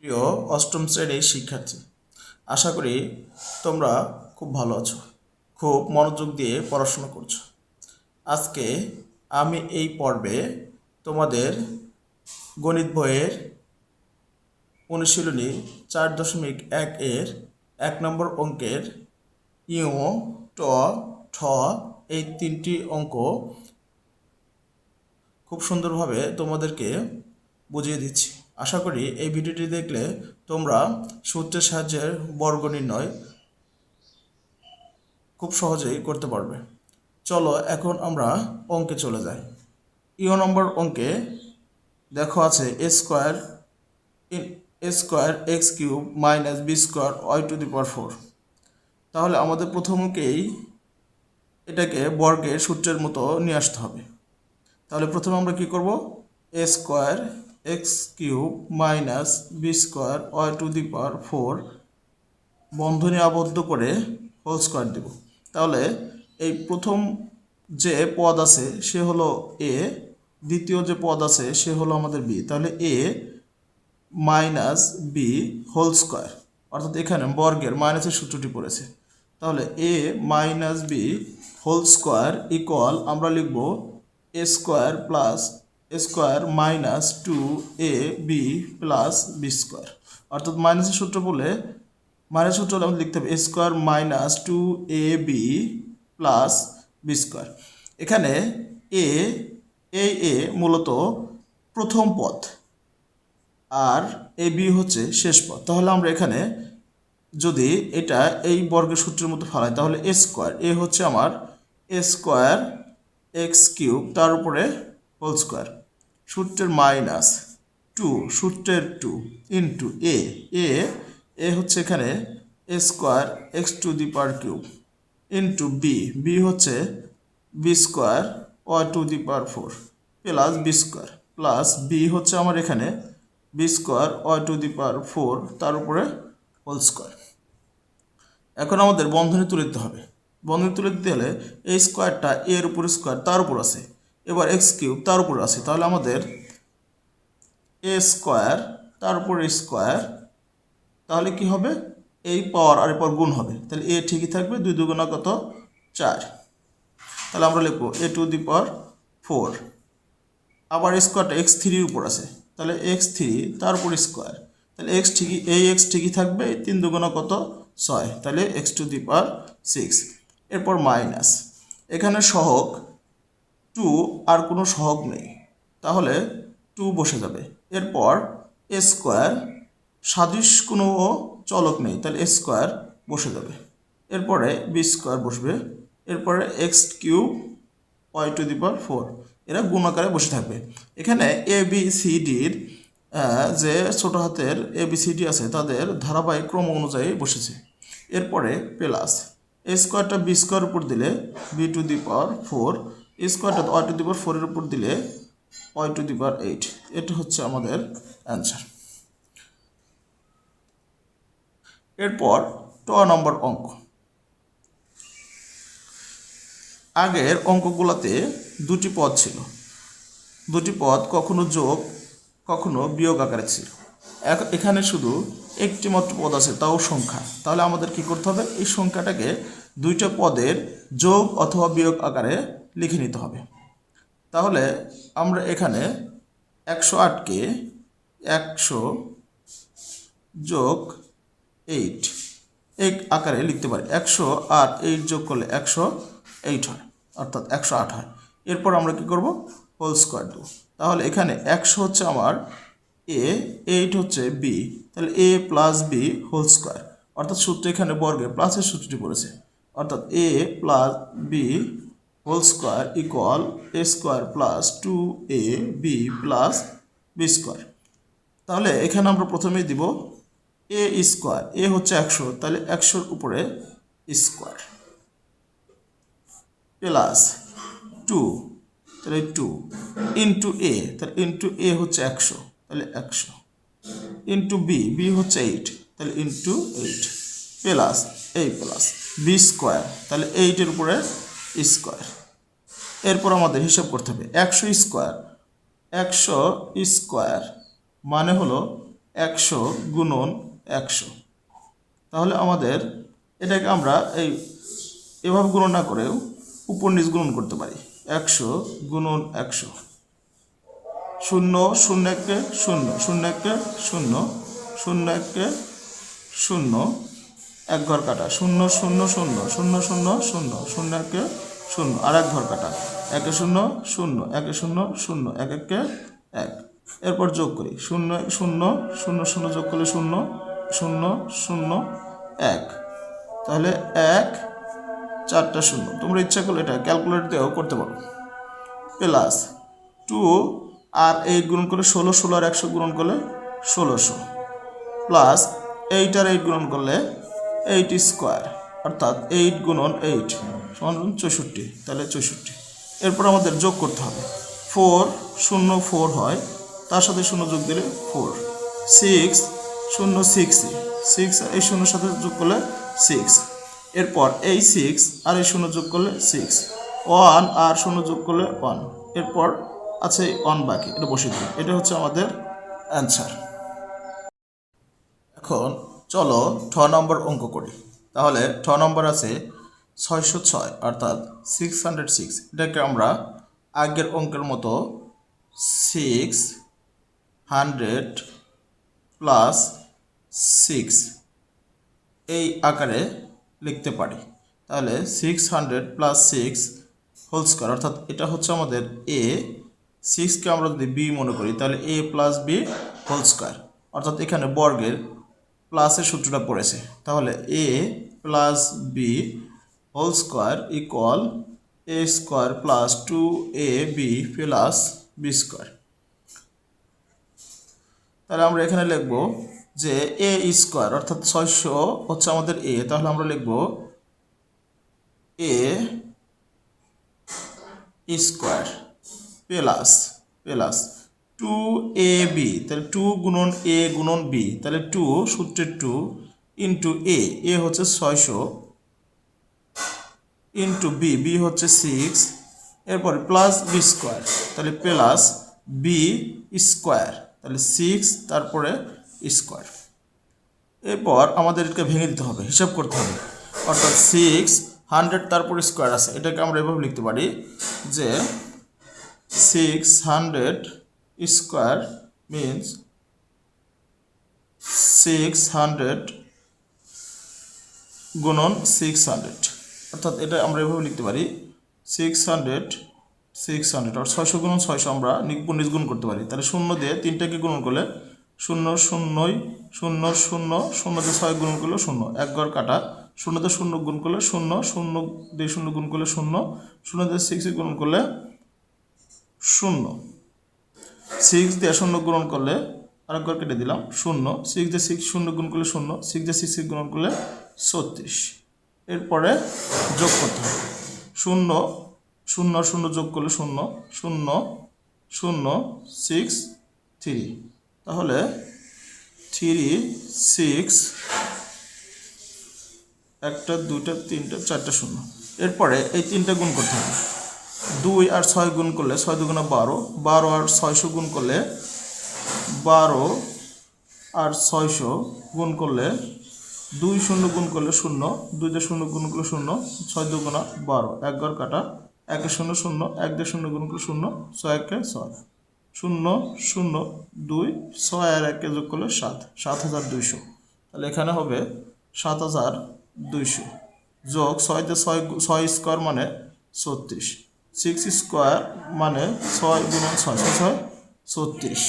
প্রিয় অষ্টম শ্রেণীর শিক্ষার্থী, আশা করি তোমরা খুব ভালো আছো, খুব মনোযোগ দিয়ে পড়াশোনা করছো। আজকে আমি এই পর্বে তোমাদের গণিত বইয়ের অনুশীলনী 4.1 এর 1 নম্বর অঙ্কের ইউ, ট, ঠ এই 3টি অঙ্ক খুব সুন্দরভাবে তোমাদেরকে বুঝিয়ে দিচ্ছি। আশা করি এই ভিডিওটি দেখলে তোমরা সূত্রের সাহায্যে বর্গ নির্ণয় খুব সহজেই করতে পারবে। চলো এখন আমরা অঙ্কে চলে যাই। ইউ নম্বর অঙ্কে দেখো আছে a square x cube minus b square y to the power 4। তাহলে আমাদের প্রথম অঙ্কেই এটাকে বর্গের সূত্রের মতো নিয়ে আসতে হবে। তাহলে প্রথমে আমরা কি করব, a square x cube minus b square y to the power 4 বন্ধনী আবদ্ধ করে হোল স্কোয়ার দেব। তাহলে এই প্রথম যে পদ আছে সে হলো এ, দ্বিতীয় যে পদ আছে সে হলো আমাদের বি। তাহলে a minus b whole square, অর্থাৎ এখানে বর্গের মাইনাসের সূত্রটি পড়েছে। তাহলে a minus b whole square equal আমরা লিখব a square plus a square minus 2ab plus b square. অর্থাৎ মাইনাসের সূত্র বলে মাইনাস সূত্র হলে আমাদের লিখতে হবে a square minus 2ab plus b square. এখানে এ মূলত প্রথম পদ আর এ বি হচ্ছে শেষ পদ। তাহলে আমরা এখানে যদি এটা এই বর্গের সূত্রের মতো ফেলাই তাহলে এ স্কোয়ার, এ হচ্ছে আমার এ স্কোয়ার এক্স কিউব তার উপরে হোল স্কোয়ার, সূত্রের মাইনাস 2 সূত্রের 2 ইন্টু এ হচ্ছে এখানে a square x to the power cube into b হচ্ছে b square y to the power 4 plus b square plus b হচ্ছে আমার এখানে b square y to the power 4 তার উপরে হোল স্কোয়ার। এখন আমাদের বন্ধনী তুলে দিতে হবে। বন্ধনী তুলে দিতে হলে এই স্কোয়ারটা এর উপর স্কোয়ার তার উপর আছে, এবার এক্স কিউব তার উপর আছে। তাহলে আমাদের এ স্কোয়ার তার উপর স্কোয়ার, তাহলে কি হবে এই পাওয়ার আর এরপর গুণ হবে। তাহলে এ ঠিকই থাকবে, 2 দুগুণা কত 4। তাহলে আমরা লিখবো এ টু দি পাওয়ার 4। আবার স্কোয়ারটা এক্স থ্রির উপর আছে, তাহলে এক্স থ্রি তার উপর স্কোয়ার, তাহলে এক্স ঠিকই থাকবে, 3 দুগুণা কত 6, তাহলে এক্স টু দি পাওয়ার 6। এরপর মাইনাস, এখানে সহগ 2 আর কোনো সহগ নেই, তাহলে 2 বসে যাবে। এরপর এ স্কোয়ার সাদৃশ কোনো চলক নেই, তাহলে এ স্কোয়ার বসে যাবে। এরপরে বি স্কোয়ার বসবে। এরপরে x cube y to the power 4 এরা গুণ আকারে বসে থাকবে। এখানে এ বি সি ডির যে ছোট হাতের এ বি সি ডি আছে তাদের ধারাবাহিক ক্রম অনুযায়ী বসেছে। এরপরে প্লাস এ স্কোয়ারটা বি স্কোয়ার উপর দিলে বি টু দি পাওয়ার 4, এ স্কোয়ারটা ওয়াই টু দি পাওয়ার 4 এর উপর দিলে ওয়াই টু দি পাওয়ার 8। এটা হচ্ছে আমাদের অ্যান্সার। এরপর ট নম্বর অঙ্ক। আগের অঙ্কগুলোতে দুটি পদ ছিল, দুটি পদ কখনো যোগ কখনো বিয়োগ আকারে ছিল। এখানে শুধু একটি মাত্র পদ আছে, তাও সংখ্যা। তাহলে আমাদের কি করতে হবে, এই সংখ্যাটাকে দুইটা পদের যোগ অথবা বিয়োগ আকারে লিখে নিতে হবে। তাহলে আমরা এখানে 108কে 100 যোগ 8 এই আকারে লিখতে পারি। 100 আর 8 যোগ করলে 108 হয়, অর্থাৎ 108 হয়। এরপর আমরা কি করব, হোল স্কোয়ার দেবো। তাহলে এখানে 100 হচ্ছে আমার এ, 8 হচ্ছে বি, তাহলে a plus b whole square, অর্থাৎ সূত্র এখানে বর্গে প্লাসের সূত্রটি পড়েছে, অর্থাৎ a plus b whole square equal a square plus 2ab plus b square. তাহলে এখানে আমরা প্রথমেই দিব এ স্কোয়ার, এ হচ্ছে 100, তাহলে 100-র উপরে স্কোয়ার প্লাস 2, তাহলে 2 ইন্টু এ, তাহলে ইন্টু এ হচ্ছে 100, তাহলে 100 ইন্টু বি হচ্ছে 8, তাহলে ইন্টু 8 প্লাস এই প্লাস বি স্কোয়ার, তাহলে 8-এর উপরে স্কোয়ার। এরপর আমাদের হিসাব করতে হবে 100 স্কোয়ার মানে হলো 100 গুণন 100। তাহলে আমাদের এটাকে আমরা এভাবে গুণন না করেও উপর নিচ গুণন করতে পারি। 100 গুণন 100, 0 0 1 0 0 1 0 0 1 0, এক ঘর কাটা 0 0 0 0 0 0 0 1 0, আর এক ঘর কাটা 1 0 0 1 0 0 1 1 1। এরপর যোগ করি 0 0 0 0 যোগ করলে 0 0 0 1। তাহলে 1 4টা 0। তোমরা ইচ্ছা করলে এটা ক্যালকুলেটর দিয়েও করতে পারো। প্লাস 2 আর 8 গুণন করলে 16, 16 আর 100 গুণন করলে 1600, প্লাস 8 আর 8 গুণন করলে 8 স্কোয়ার, অর্থাৎ 8 গুণন 8 সমান 64। তাহলে 64। এরপর আমাদের যোগ করতে হবে। 4 0 4 হয়, তার সাথে 0 যোগ দিলে 4। 6 0 6, 6 এই 0 সাথে যোগ করলে 6। এরপর এই 6 আর এই 0 যোগ করলে 6, 1 আর 0 যোগ করলে 1। এরপর আছে 1 বাকি, এটা বসিয়ে দিই। এটা হচ্ছে আমাদের অ্যান্সার। এখন চলো 6 নম্বর অঙ্ক করি। তাহলে 6 নম্বর আছে 606, অর্থাৎ 606। এটাকে আমরা আগের অঙ্কের মতো 600 প্লাস 6 এই আকারে লিখতে পারি। তাহলে 600 প্লাস 6 হোল স্কোয়ার, অর্থাৎ এটা হচ্ছে আমাদের এ। 6কে আমরা যদি বি মনে করি তাহলে a plus b whole square, অর্থাৎ এখানে বর্গের প্লাসের সূত্রটা পড়েছে। তাহলে a plus b whole square equal a square plus 2ab plus b square. তাহলে আমরা এখানে লিখব যে এ স্কোয়ার, অর্থাৎ 600 হচ্ছে আমাদের এ। তাহলে আমরা লিখব a square plus plus 2ab, তাহলে 2 গুণন এ গুণন বি, তাহলে 2 সূত্রের 2 ইন্টু এ হচ্ছে 600 ইন্টু বি হচ্ছে 6, এরপরে প্লাস বি স্কোয়ার, তাহলে প্লাস বি স্কোয়ার, তাহলে 6 তারপরে স্কোয়ার। এরপর আমাদের এটাকে ভেঙে দিতে হবে, হিসাব করতে হবে, অর্থাৎ 600 তারপর স্কোয়ার আছে। এটাকে আমরা এভাবে লিখতে পারি যে 600 স্কোয়ার মিনস 600 গুণন 600, অর্থাৎ এটা আমরা এভাবে লিখতে পারি 600 আর 600 গুণন 600 আমরা নিজ গুণ করতে পারি। তাহলে 0 দিয়ে 3টাকে গুণন করলে 0 0 0 0 0 দিয়ে 6 গুণন করলে 0, এক ঘর কাটা 0 দিয়ে 0 গুণ করলে 0 0 দিয়ে 0 গুণ করলে 0 0 দিয়ে 6 গুণন করলে 0, 6 দিয়ে 0 গুণন করলে আরেক ঘর কেটে দিলাম 0, 6 দিয়ে 6 0 গুণ করলে 0, 6 দিয়ে 6 গুণন করলে 36। এরপরে যোগ করতে হবে 0 0 0 যোগ করলে 0 0 0 6 3, তাহলে 3 6 একটা 2টা 3টা 4টা 0। এরপরে এই 3টা গুণ করতে হবে। 2 আর 6 গুণ করলে 6 2 12, 12 আর 600 গুণ করলে 12 আর 600 গুণ করলে 2 0 গুণ করলে 0, 2 দিয়ে 0 গুণ করলে 0, 6 2 12, এক ঘর কাটা 1 0 0, 1 দিয়ে 0 গুণ করলে 0, 6 1 6 0 0 2, 6 আর 1 যোগ করলে 7, 7200। তাহলে এখানে হবে 7200 যোগ 6 দিয়ে 6 স্কোয়ার মানে 36, 6 স্কোয়ার মানে 6 গুণন 6 6 36।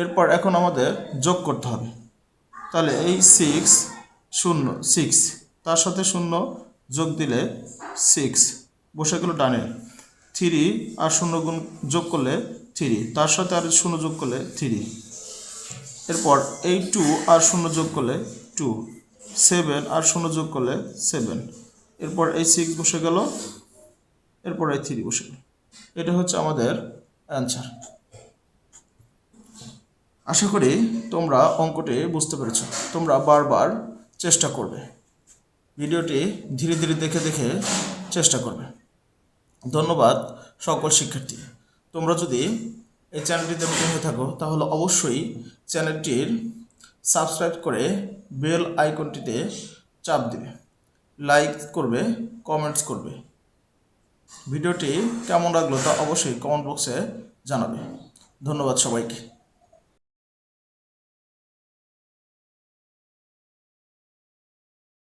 এরপর এখন আমাদের যোগ করতে হবে। তাহলে এই 6 0 6 তার সাথে 0 যোগ দিলে 6 বসে গেল ডানে। 3 আর 0 গুণ যোগ করলে 3, তার সাথে আর 0 যোগ করলে 3। এরপর এই 2 আর 0 যোগ করলে 2, 7 আর 0 যোগ করলে 7। এরপর এই 6 বসে গেল, এরপর এই 3 বসে গেল। এটা হচ্ছে আমাদের অ্যান্সার। আশা করি তোমরা অঙ্কটি বুঝতে পেরেছ। তোমরা বারবার চেষ্টা করবে, ভিডিওটি ধীরে ধীরে দেখে দেখে চেষ্টা করবে। ধন্যবাদ সকল শিক্ষার্থী। তোমরা যদি এই চ্যানেলটিতে নতুন হয়ে থাকো তাহলে অবশ্যই চ্যানেলটির সাবস্ক্রাইব করে বেল আইকনটিতে চাপ দিবে, লাইক করবে, কমেন্টস করবে। ভিডিওটি কেমন লাগলো তা অবশ্যই কমেন্ট বক্সে জানাবে। ধন্যবাদ সবাইকে।